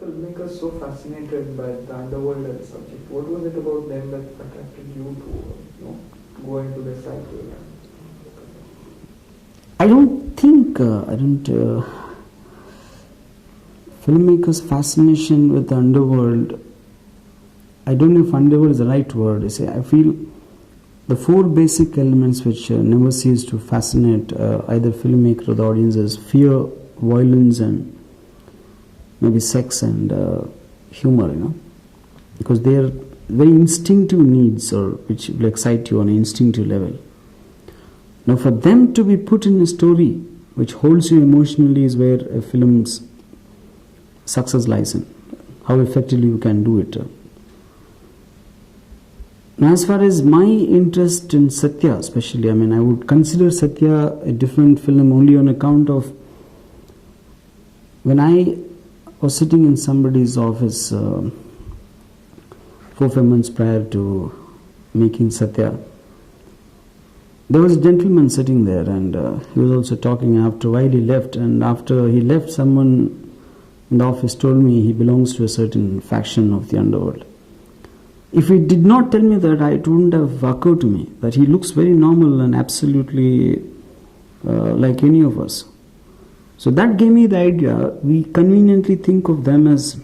filmmakers so fascinated by the underworld as a subject? What was it about them that attracted you to, go into the cycle? I don't think, filmmakers' fascination with the underworld, I don't know if underworld is the right word. I feel the four basic elements which never cease to fascinate either filmmaker or the audience is fear, violence, and maybe sex and humor, because they are very instinctive needs or which will excite you on an instinctive level. Now for them to be put in a story which holds you emotionally is where a film's success lies in, how effectively you can do it. Now as far as my interest in Satya especially, I would consider Satya a different film only on account of when I was sitting in somebody's office 4-5 months prior to making Satya. There was a gentleman sitting there and he was also talking. After a while he left, and after he left, someone in the office told me he belongs to a certain faction of the underworld. If he did not tell me that, it wouldn't have occurred to me that he looks very normal and absolutely like any of us. So that gave me the idea. We conveniently think of them as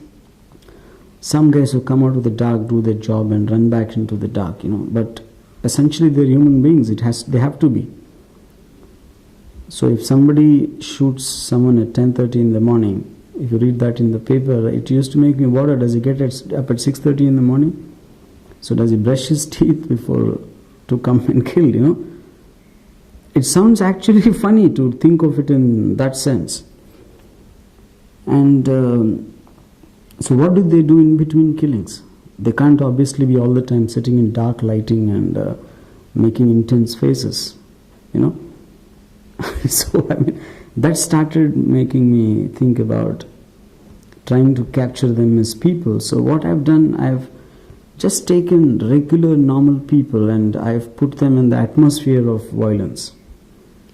some guys who come out of the dark, do their job and run back into the dark, but essentially they're human beings. They have to be. So if somebody shoots someone at 10:30 in the morning, if you read that in the paper, it used to make me wonder, does he get up at 6:30 in the morning? So does he brush his teeth before to come and kill, It sounds actually funny to think of it in that sense. And so what do they do in between killings? They can't obviously be all the time sitting in dark lighting and making intense faces, So that started making me think about trying to capture them as people. So what I've done, I've just taken regular normal people and I've put them in the atmosphere of violence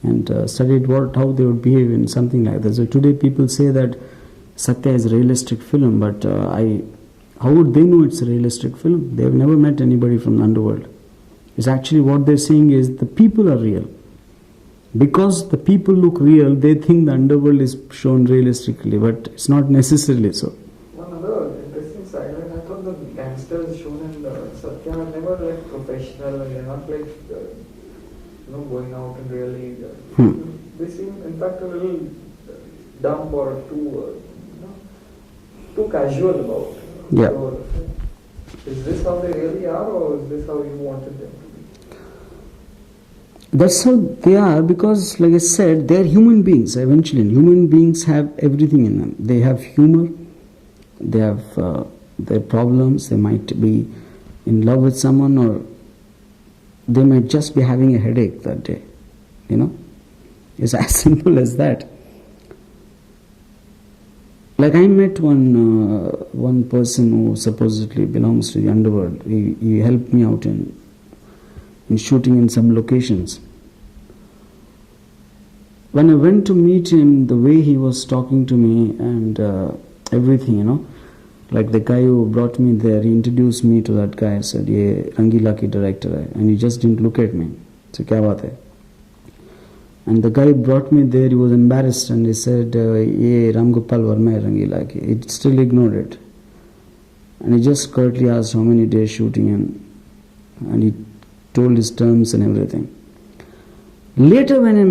and studied how they would behave in something like that. So today people say that Satya is a realistic film, but how would they know it's a realistic film? They have never met anybody from the underworld. It's actually what they're saying is the people are real. Because the people look real, they think the underworld is shown realistically, but it's not necessarily so. One other interesting side, I thought the gangsters shown in Satya are never professional, and they're not going out and really. They seem, in fact, a little dumb or too casual about. Yeah. Is this how they really are, or is this how you wanted them to be? That's how they are, because like I said, they're human beings eventually. Human beings have everything in them. They have humor, they have their problems, they might be in love with someone, or they might just be having a headache that day. It's as simple as that. Like I met one person who supposedly belongs to the underworld. He helped me out in shooting in some locations. When I went to meet him, the way he was talking to me and everything, like the guy who brought me there, he introduced me to that guy. I said, "Ye Rangila ki director hai," and he just didn't look at me. So, "Kya baat hai?" And the guy brought me there. He was embarrassed and he said, "Ye Gopal Varma hai Rangila ki." He still ignored it, and he just curtly asked how many days shooting, and he told his terms and everything. Later, when I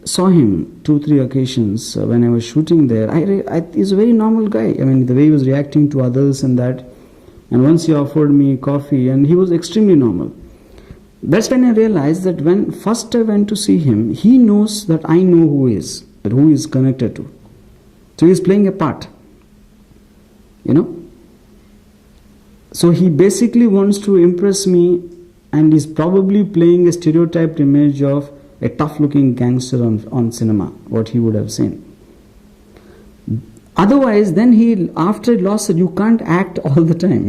saw him 2-3 occasions when I was shooting there, he's a very normal guy. The way he was reacting to others and that. And once he offered me coffee, and he was extremely normal. That's when I realized that when first I went to see him, he knows that I know who he is connected to. So he's playing a part. So he basically wants to impress me, and he's probably playing a stereotyped image of a tough-looking gangster on cinema, what he would have seen. Otherwise, then after he lost it, you can't act all the time,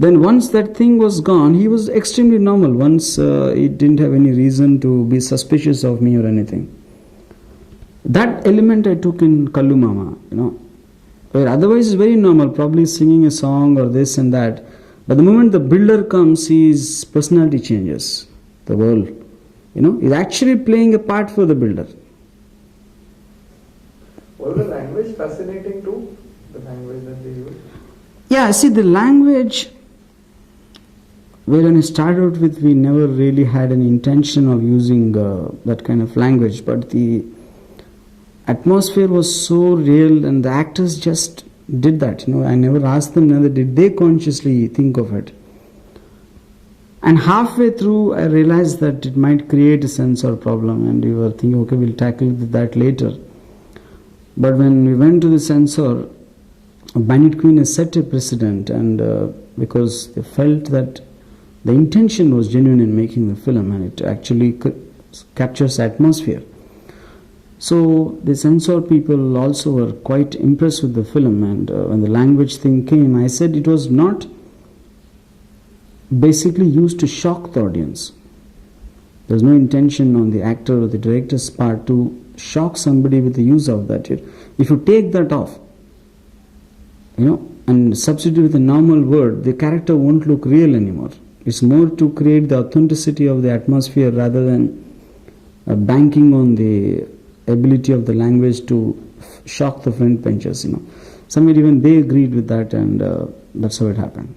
Then once that thing was gone, he was extremely normal. Once he didn't have any reason to be suspicious of me or anything. That element I took in Kallu Mama, Where otherwise it's very normal, probably singing a song or this and that. But the moment the builder comes, his personality changes. The world, is actually playing a part for the builder. Was the language fascinating too? The language that they use? Yeah, see, the language, when I started with, we never really had an intention of using that kind of language, but the atmosphere was so real and the actors just did that. I never asked them whether did they consciously think of it. And halfway through, I realized that it might create a sensor problem, and we were thinking, okay, we'll tackle that later. But when we went to the censor, Bandit Queen has set a precedent, and because they felt that the intention was genuine in making the film, and it actually captures atmosphere. So the censor people also were quite impressed with the film, and when the language thing came, I said it was not basically used to shock the audience. There's no intention on the actor or the director's part to shock somebody with the use of that. If you take that off, and substitute with a normal word, the character won't look real anymore. It's more to create the authenticity of the atmosphere rather than banking on the ability of the language to shock the front benchers. Somewhere even they agreed with that, and that's how it happened.